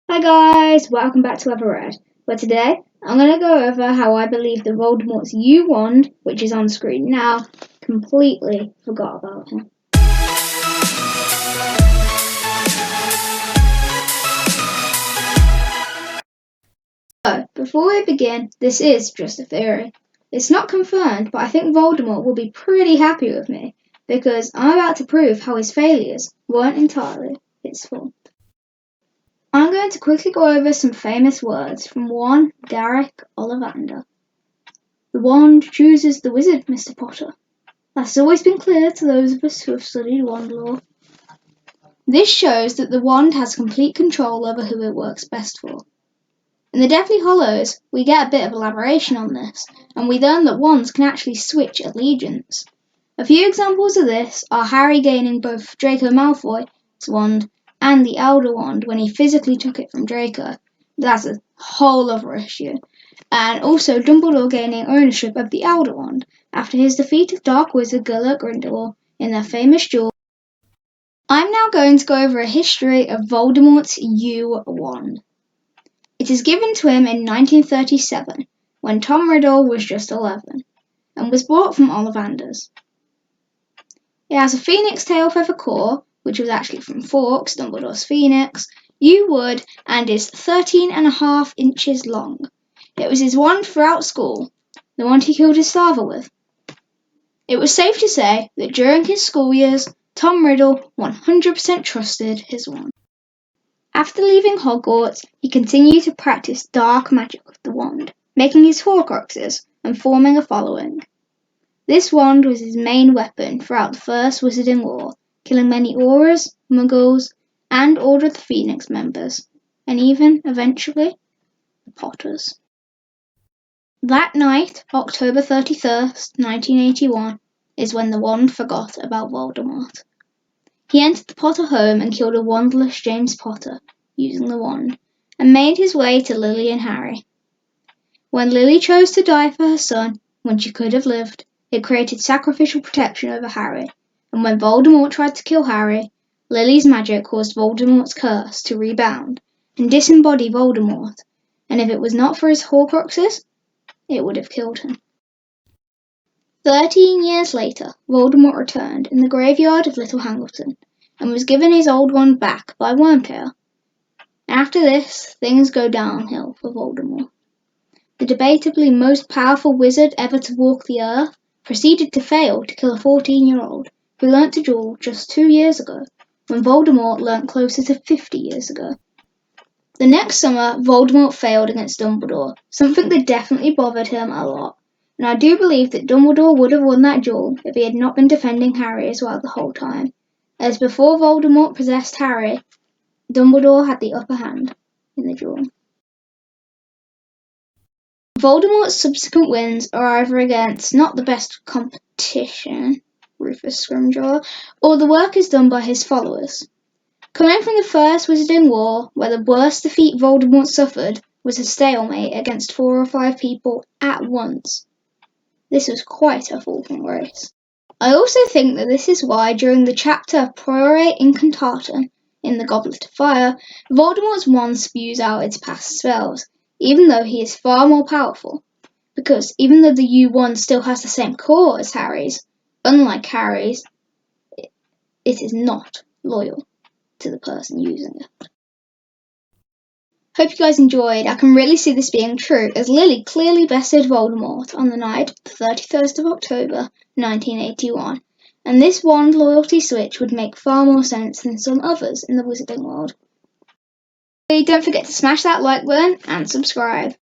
Hi guys, welcome back to Everred, where today I'm going to go over how I believe that Voldemort's U wand, which is on screen now, completely forgot about him. So, before we begin, this is just a theory. It's not confirmed, but I think Voldemort will be pretty happy with me, because I'm about to prove how his failures weren't entirely his fault. I'm going to quickly go over some famous words from one Garrick Ollivander. The wand chooses the wizard, Mr. Potter. That's always been clear to those of us who have studied wand lore. This shows that the wand has complete control over who it works best for. In the Deathly Hallows, we get a bit of elaboration on this, and we learn that wands can actually switch allegiance. A few examples of this are Harry gaining both Draco Malfoy's wand and the Elder Wand when he physically took it from Draco. That's a whole other issue. And also Dumbledore gaining ownership of the Elder Wand after his defeat of Dark Wizard Gellert Grindelwald in their famous duel. I'm now going to go over a history of Voldemort's U wand. It is given to him in 1937, when Tom Riddle was just 11, and was bought from Ollivanders. It has a phoenix tail feather core, which was actually from Fawkes, Dumbledore's phoenix, U wood, and is 13.5 inches long. It was his wand throughout school, the wand he killed his father with. It was safe to say that during his school years, Tom Riddle 100% trusted his wand. After leaving Hogwarts, he continued to practice dark magic with the wand, making his Horcruxes and forming a following. This wand was his main weapon throughout the First Wizarding War, killing many Aurors, Muggles, and Order of the Phoenix members, and even, eventually, the Potters. That night, October 31st, 1981, is when the wand forgot about Voldemort. He entered the Potter home and killed a wandless James Potter, using the wand, and made his way to Lily and Harry. When Lily chose to die for her son, when she could have lived, it created sacrificial protection over Harry, and when Voldemort tried to kill Harry, Lily's magic caused Voldemort's curse to rebound and disembody Voldemort, and if it was not for his Horcruxes, it would have killed him. 13 years later, Voldemort returned in the graveyard of Little Hangleton, and was given his old wand back by Wormtail. After this, things go downhill for Voldemort. The debatably most powerful wizard ever to walk the earth proceeded to fail to kill a 14-year-old who learnt to duel just 2 years ago, when Voldemort learnt closer to 50 years ago. The next summer, Voldemort failed against Dumbledore, something that definitely bothered him a lot, and I do believe that Dumbledore would have won that duel if he had not been defending Harry as well the whole time, as before Voldemort possessed Harry, Dumbledore had the upper hand in the duel. Voldemort's subsequent wins are either against not the best competition, Rufus Scrimgeour, or the work is done by his followers. Coming from the First Wizarding War, where the worst defeat Voldemort suffered was a stalemate against 4 or 5 people at once. This was quite a fall from grace. I also think that this is why during the chapter Priore Incantatem in the Goblet of Fire, Voldemort's wand spews out its past spells, even though he is far more powerful, because even though the U wand still has the same core as Harry's, unlike Harry's, it is not loyal to the person using it. Hope you guys enjoyed. I can really see this being true, as Lily clearly bested Voldemort on the night of the 31st of October 1981, and this wand loyalty switch would make far more sense than some others in the wizarding world. Don't forget to smash that like button and subscribe.